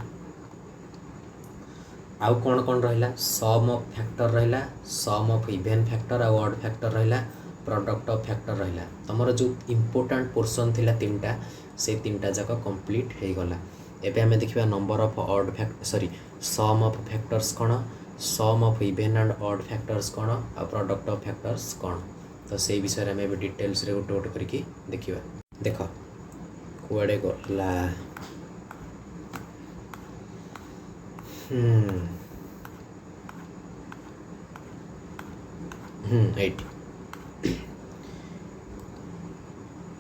आउ कौन कौन रहिला सम ऑफ फैक्टर रहिला सम ऑफ इवन फैक्टर आ ऑड फैक्टर रहिला प्रोडक्ट ऑफ फैक्टर रहिला तमरो जो इंपोर्टेंट पोर्शन थिला तीनटा से तीनटा जाक कंप्लीट हो गला एबे हमें देखिबा number of odd factor sorry sum of factors कोन sum of even and odd factors कोन आ प्रोडक्ट ऑफ फैक्टर्स कोन तो से विषय रे हमें डिटेल्स रे गोटे गोटे करके देखिबा देखो कुआडे गला एट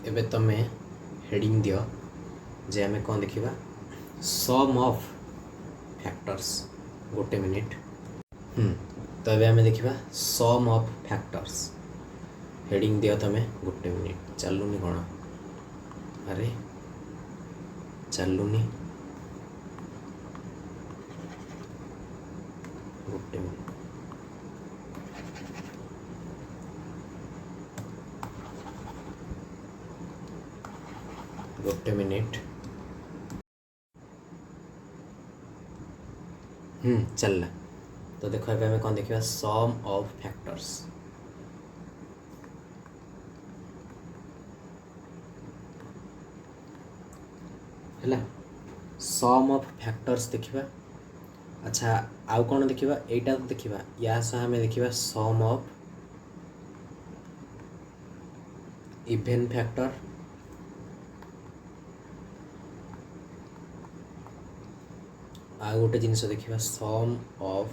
एबे तमे हेडिंग दियो जे हमें कौन देखिबा सम ऑफ फैक्टर्स गोटे मिनिट तो अबे हमें देखिबा सम ऑफ फैक्टर्स हेडिंग दियो तमे गोटे मिनिट चलुनी कोन अरे चलुनी गोटे मिनिट गोटे मिनिट चलला तो देखो एबे हमें कौन देखिबा सम ऑफ फैक्टर्स हैला सम ऑफ फैक्टर्स देखिबा अच्छा आउ कौन देखिबा एटा तो देखिबा या से हमें देखिबा सम ऑफ इवन फैक्टर आ गोटे जिनस देखिबा सम ऑफ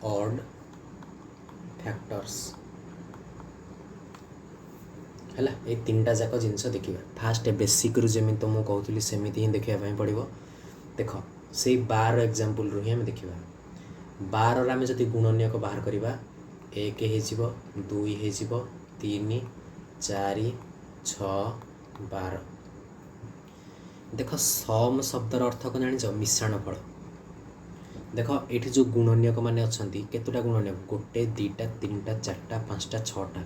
ऑड फैक्टर्स हैला ए तीनटा जाक जिनस देखिबा फास्ट बेसिक रु जेमि तो मु कहउतली सेमिति ही देखिबा पई पड़िबो देखो से 12 एग्जांपल रु ही हम देखिबा 12 रा हम जति गुणनीयक बाहर करिबा 1 हे जिवो 2 हे जिवो 3 4 6 12 देख सम शब्दर अर्थ कौन जानिछ मिश्रण फल। देख ये जो गुणनीयक मैंने अच्छा केतोटा गुणनीयक गोटे दुईटा तीनटा चार्टा पाँचटा छटा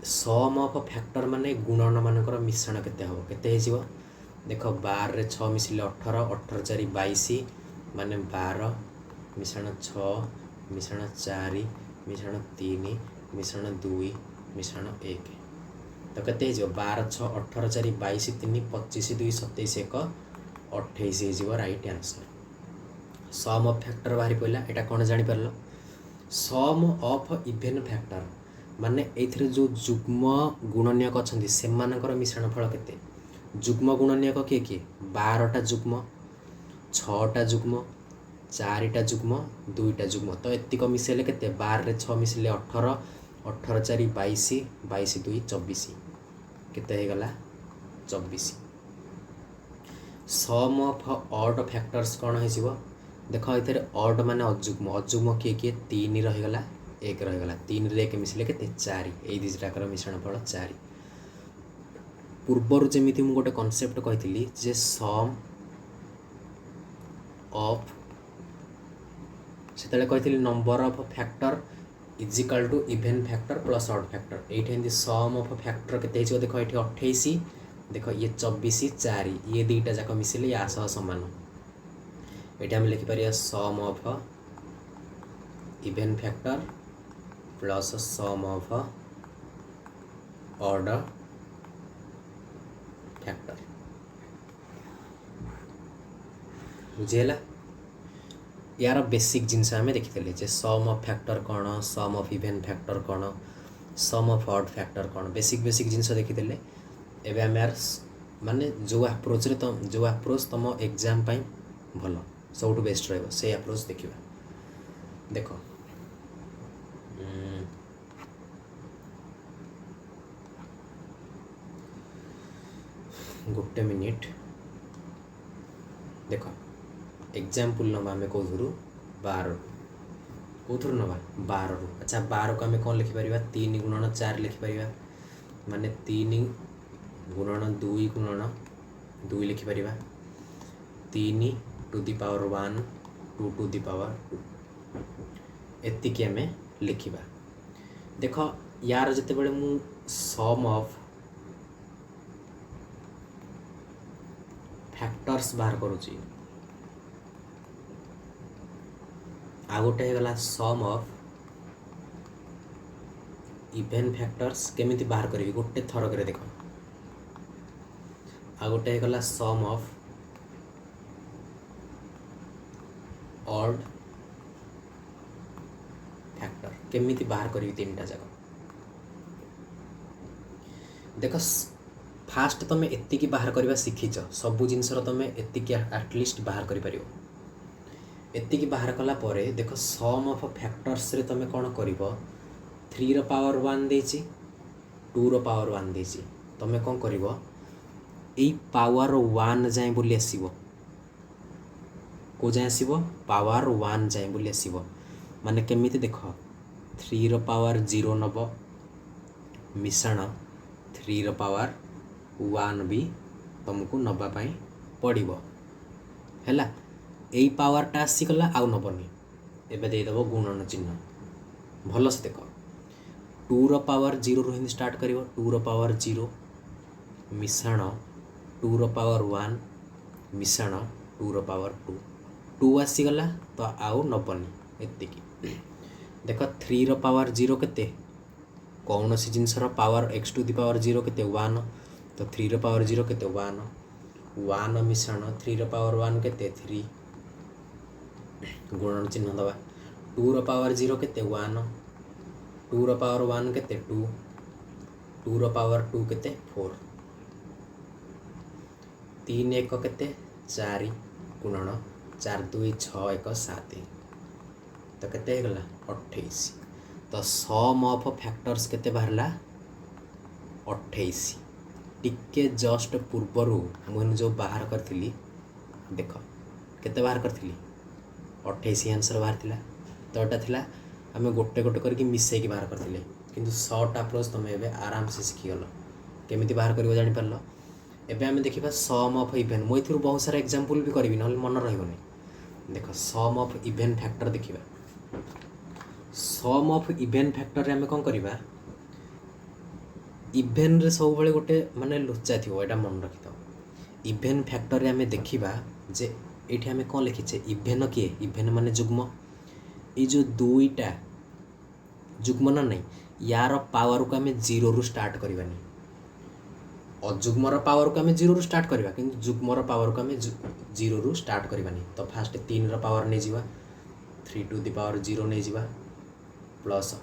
सम अफ फैक्टर माने गुणन मानकर मिश्रण केते हम केते देख 12 रे 6 मिसिले 18 18 4 22 माने 12 मिश्रण 6 मिश्रण 4 मिश्रण 3 मिश्रण 2 मिश्रण 1 तो केते 12 6 18 4 22 3 25 2 27 1 28 हो right answer. Sum of factor बाहरी पड़ा यहाँ कौन जापर सम अफ इभेन फैक्टर माने एथिरे जो जुग्म गुणनीयक अच्छा से मिश्रण फल केते जुग्म गुणनीयक किए किए 12टा जुग्म 6टा जुग्म 4टा जुग्म 2टा जुग्म तो एतिक मिसेले केते 12 रे 6 मिसिले 18 18 4 22 22 2 24 केते हो गला 24। सम अफ ऑड फैक्टर्स कौन हो देख ये ऑड माने अजुग्म अजुग्म किए किए 3 रहीगला 1 रहीगला 3 रे 1 मिसिले केते 4 ये दुईटाकर मिश्रण फल 4। पूर्वर जमीती मु गोटे कॉन्सेप्ट कही जे सम ऑफ से कही number of factor is equal to even factor plus odd factor ये सम ऑफ फैक्टर केते देख ये 28 देख ये 24 4 ये दुईटा जाक मिसिले या सह सामान ये आम लिखिपर sum of even factor plus sum of odd factor बुझेला। यार बेसिक जिनस आम देखी जे सम ऑफ फैक्टर कौन सम ऑफ इवेन फैक्टर कौन सम ऑफ ऑड फैक्टर कौन बेसिक बेसिक जिनस देखीदे एवं आम यार माने जो अप्रोच रे जो अप्रोच तुम एग्जाम पाई भल सब बेस्ट रही से अप्रोच देखा देख गोटे मिनिट देख एग्जाम्पल नवा आम कौर 12 कौर नवा 12 अच्छा 12 को आम कौन लिखिपर 3 गुणन 4 लिखिपर माने 3 गुणन 2 गुणन 2 लिखिपर 3 to the power 1 2 to the power 2 एतिकी आम लिखा देख यार जिते मु सम ऑफ फैक्टर्स बाहर करुच्ची आ गोटे होगा सम ऑफ इवेन फैक्टर्स केमिति बाहर करी गोटे थरक देख आ गोटे होगा सम ऑफ ऑड फैक्टर केमिति बाहर करी 3टा जाक देख फास्ट तुम एतिकी बाहर करवा शिखीच सबू जिनसर तुम एतिकी एटलिस्ट बाहर कर एतिकी बाहर कला परे देख सम ऑफ फैक्टर्स रे तुम कौन कर 3 रो पावर 1 देछि 2 रो पावर 1 देछि तुम कौन कर पावर 1 जाए बोली आसीबो को जाए आसीबो पावर 1 जाए बोली आसीबो माने केमिति देख 3 रो पावर 0 नब मिश्रण 3 रो पावर 1 भी तुमको नवापाई पड़ो है यही पावरटा आसीगला आउ नबनी एवं देदेव गुणन चिन्ह भल से देख 2 रो पावर 0 रु हिंदी स्टार्ट कर 2 रो पावर 0 मिश्रण 2 रो पावर 1 मिश्रण 2 रो पावर 2 2 आसीगला तो आउ नबनी एतिकी देख 3 रो पावर 0 केते कौन सी जिनसर power x to the power 0 केते 1 तो 3 रो पावर 0 केते 1 मिश्रण 3 रो पावर 1 केते 3 गुणन चिन्ह दवा 2 रो पावर 0 केते 1 2 रो पावर 1 केते 2 2 रो पावर 2 केते 4 3 1 केते 4 गुणन 4 2 6 1 7 तो केते गला 28 तो सम ऑफ फैक्टर्स केते बाहरला 28 टिके जस्ट पूर्वर मुझे जो बाहर करी देख केते बाहर करी 28 आंसर बाहर थिला तो एटा थिला आम गोटे गोटे करके मिसेक बाहर करथिले किंतु शॉर्ट अप्रोच तुम एबे आराम से शिखीगल केमिति बाहर कर जानी पारल एबे आमे देखिबा सम ऑफ इवेन मो एथिरु बहुत सारा एग्जांपल भी करबी नहले मन रहइबनी। देख सम ऑफ इवेन फैक्टर देखिबा सम ऑफ इवेन फैक्टर रे आमे कोन करबा इवेन रे सब बेले गोटे माने लोचा थिबो एटा मन रखि तो इवेन फैक्टर रे आमे देखिबा जे एठी आमे कोन लिखिछे इवेन किए इवेन माने जुग्म ए जो दुईटा जुग्म ना नहीं यार पावर को आमे 0 रु स्टार्ट करबानी अजुग्मर पावर को आमे 0 रु स्टार्ट करबा किंतु जुग्मर पावर को आमे 0 रु स्टार्ट करबानी। तो फास्ट 3 रो पावर नै जिबा 3 टू द पावर 0 नै जिबा प्लस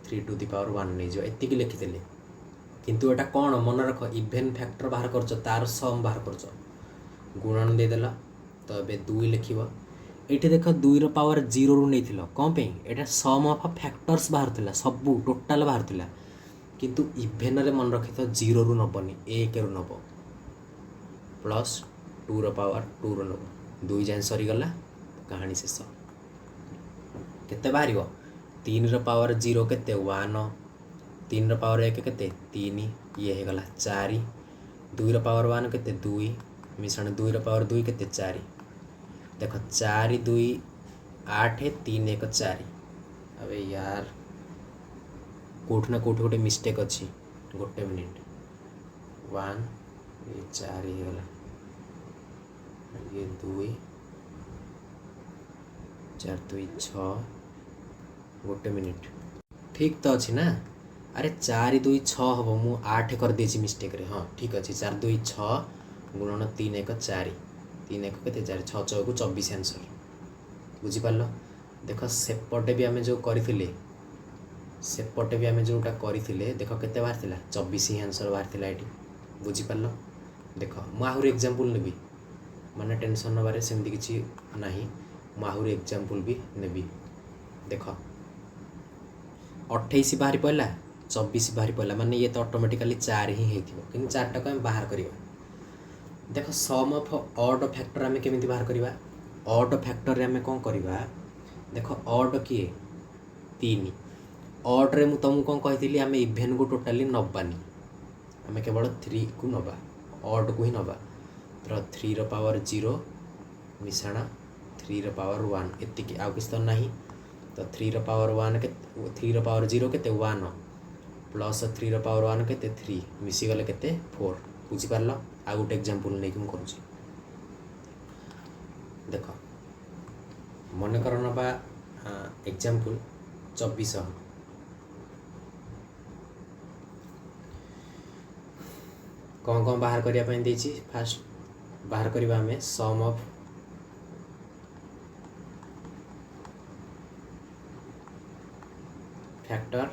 3 टू द पावर 1 नै जिबा एतिकी लिखि देले। किंतु एटा कोन मन रख इवेन फैक्टर बाहर करछ तार सम बाहर करछ गुणन दे देला। तो एबे 2 लिखिबो एठी देख 2 रो पावर 0 रु नै थिलो कोन पे एटा सम ऑफ फैक्टर्स बाहर थिला सब टोटल बाहर थिला किंतु इवेन रे मन रखि तो 0 रु नबनी 1 रु नब प्लस 2 रो पावर 2 रु नब 2 जान सरी गला कहानी शेष केते बाहरिबो 3 रो पावर 0 केते 1 3 रो पावर 1 केते 3 ये हे गला 4 2 रो पावर 1 केते 2 मिश्रण 2 रो पावर 2 केते 4 देख 4 2 8 3 1 4 अबे यार कोठ ना कोठ गोटे मिस्टेक अच्छी गोटे मिनिट 1 ये 4 ही गला ये 2 4 2 6 गोटे मिनिट ठीक तो अच्छी ना अरे 4 2 6 हम मु 8 कर देछि मिस्टेक रे हाँ ठीक अच्छी 4 2 6 गुणन 3 1 4 3 1 केते 4 6 6 को 24 आंसर बुझी पारलो। देख सेपटे भी आमे जो करिथिले सेपटे भी आमे जोटा करिथिले देख केते बाहर थिला 24 ही आंसर बाहर थिला एठी बुझी पारलो। देख मु आहुर एग्जांपल नेबी माने टेंशन नबारे सेमती किछि नाही मु आहुर एग्जांपल भी नेबी। देख 28 बाहर पड़ला 24 बाहर पड़ला माने ये तो ऑटोमेटिकली 4 ही हेथिबो किन 4 टा को हम बाहर करियो। देख सम ऑफ ऑड फैक्टर आमे केमिति बाहर करिबा ऑड फैक्टर रे आमे कोन करिबा देख ऑड किए 3 ऑड रे मु तुमको कोन कहिथिली आमे इवेन को टोटली नबानी आमे केवल 3 को नबा ऑड को ही नबा। तो 3 रो पावर 0 मिसाणा 3 रो पावर 1 एतिकी आ किस तो नाही। तो 3 रो पावर 1 के 3 रो पावर 0 केते 1 प्लस 3 रो पावर 1 केते 3 मिसी गले केते 4 बुझी पारलो। आ गुटे एग्जांपल नै कि करूची देखो मन कर नबा एग्जांपल 24 कौन कौन बाहर करिया पई देछि फास्ट बाहर करबा हमें sum of factor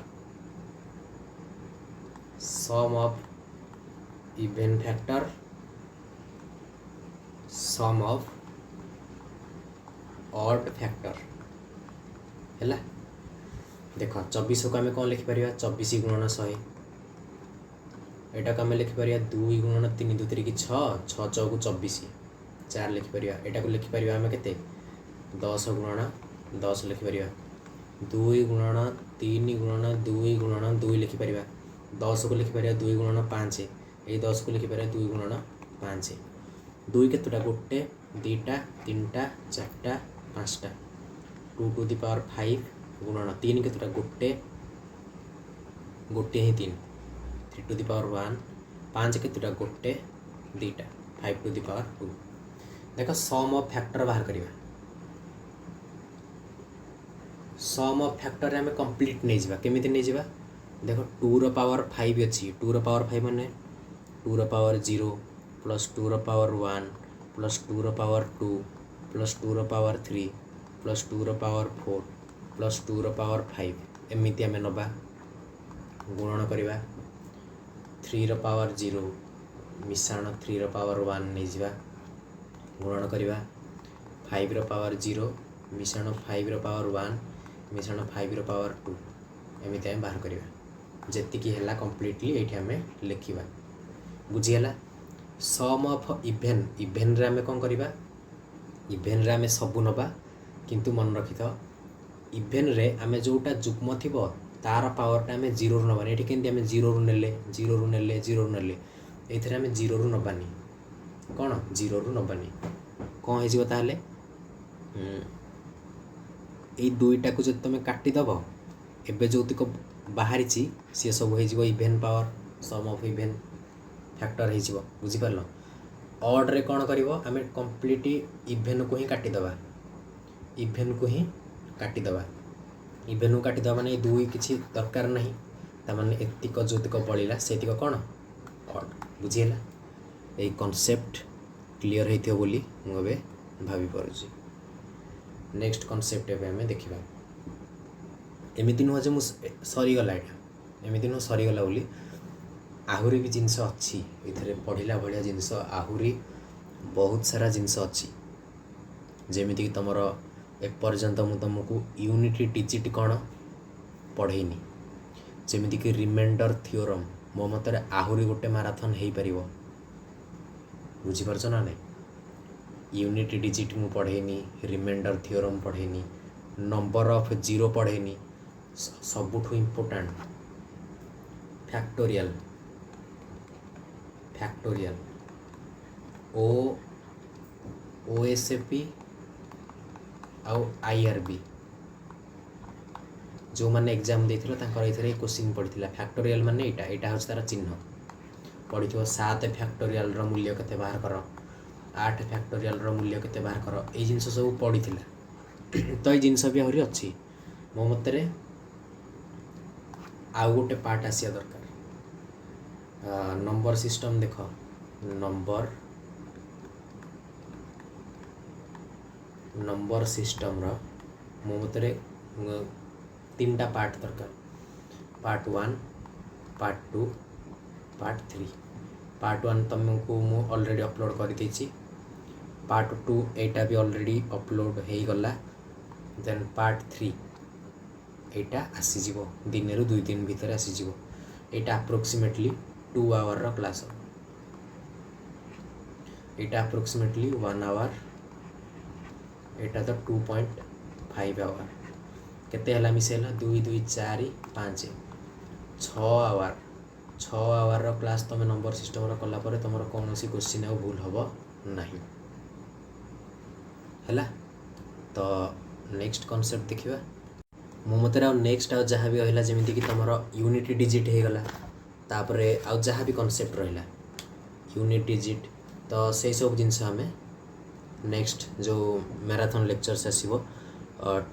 sum of even factor sum of odd factor हैला। देख 24 को आम कौन लिखिपर 24 गुणन 100 एटा को आम लिखिपर 2 गुणन 3 2 3 6 6 6 को 24 4 लिखिपर एटा को लिखिपर आम के 10 गुणन 10 लिखिपर 2 गुणन 3 गुणन 2 गुणन 2 लिखिपर 10 को लिखिपर 2 गुणन 5 ये 10 को लिखिपर 2 गुणन 5 2 केतुटा गोटे 2टा 3टा 4टा 5टा 2 टू द पावर 5 गुणन 3 केतुटा गोटे गोटे ही 3 3 टू द पावर 1 5 केतुटा गोटे 2टा 5 टू द पावर 2। देख सम ऑफ फैक्टर बाहर करिवा सम ऑफ फैक्टर रे हमें कंप्लीट नहीं जिबा केमिति नहीं जिबा देख 2 रो पावर 5 अछि 2 रो पावर 5 माने 2 रो पावर 0 प्लस 2 रो पावर 1 प्लस 2 रो पावर 2 प्लस 2 रो पावर 3 प्लस 2 रो पावर 4 प्लस 2 रो पावर 5 एमिति आमे नबा गुणन करिवा 3 रो पावर 0 मिश्रण 3 रो पावर 1 नहीं जिबा गुणन करिवा 5 रो पावर 0 मिश्रण 5 रो पावर 1 मिश्रण 5 रो पावर 2 एमिति आमे बाहर करिवा जेति की हैला कंप्लीटली एठी आमे लिखिबा बुझी हैला। सम ऑफ इवेन इवेन रे आमे कोन करिबा इवेन रे आमे सबु नबा किंतु मन रखि तो इवेन रे आमे जोटा जुग्म थिबो तार पावर टा आमे 0 रु नबानी एठी केंति आमे 0 रु नेले 0 रु नेले 0 रु नेले एथरे आमे 0 रु नबानी कौन 0 रु नबानी कौन हो ताहले ये दुईटा को जब तुम काटिदेव एवं जोतिक बाहरी सी सब हो even power sum of even factor हो बुझिपार ऑड रे कौन कर आम कंप्लीट इभेन को ही काटिदेवा इभेन को ही काटिदेवा इभेन को काटिदेवा माने दुई किसी दरकार नहीं ताने एतिक जोतिक बड़ा से कौन ऑड बुझीगला यही कॉन्सेप्ट क्लियर होइथियो बोली मुझे भाभी पारुछि नेक्स्ट कॉन्सेप्ट एवं आम देखा एमती नुह जे सरीगला यहाँ एमती नुह सरीगला बोली आहुरी भी जिनस अच्छी ये पढ़ला भाया जिनस आहुरी बहुत सारा जिनस अच्छी जमीती कि तुम एपर्यंत मु तुमको यूनिट डिजिट कौन पढ़ेनी जमीती कि रिमाइंडर थियोरम मो मत आहुरी गोटे माराथन हो पार बुझीपार ना नहीं यूनिट डिजिट मु पढ़ेनी रिमाइंडर थियोरम पढ़ेनी नंबर ऑफ जीरो पढ़ेनी सबुठू इम्पोर्टेंट फैक्टोरियल फैक्टोरियल ओएसपी आउ आईआरबी जो मैंने एग्जाम देथिलो तांकर एथरे क्वेश्चन पड़ता फैक्टोरियल माने एटा हूँ तार चिन्ह पढ़ी 7 फैक्टोरियल रो मूल्य केते बाहर कर 8 फैक्टोरियल रो मूल्य केते बाहर कर ये जिनस सब पड़ी तो ये जिनस भी आहरी अच्छी मो मतरे आउ गोटे पार्ट आसिया दरकार नंबर सिस्टम देख नंबर सिस्टम रो मो मतरे 3टा पार्ट दरकार पार्ट 1 पार्ट 2 पार्ट 3 पार्ट 1 तुमको मु ऑलरेडी अपलोड कर देछि पार्ट 2 एटा भी ऑलरेडी अपलोड हो गला देन पार्ट 3 एटा आसीजिवो दिन रु 2 दिन भीतर आसीजिवो एटा अप्रोक्सीमेटली 2 आवर रो क्लास एटा अप्रोक्सीमेटली 1 आवर एटा तो 2.5 आवर केते हला मिसेला 2 2 4 5 6 आवर 6 आवर रो क्लास तुम नंबर सिस्टम रो कला परे तुमर कौन सी क्वेश्चन आ भूल हबो नहीं हैला तो नेक्स्ट कॉन्सेप्ट देखिबा मो मतरे आ नेक्स्ट आ जहाँ भी रहा जमीती कि तुम यूनिट डिजिट हो गला तापरे आ जहाँ भी कॉन्सेप्ट रहा यूनिट डिजिट तो से सब जिनस आम नेक्स्ट जो मैराथन लेक्चर्स आसो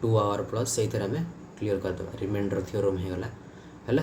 2 आवर प्लस से आम क्लीयर करदे रिमाइंडर थियोरम हो गला हैला।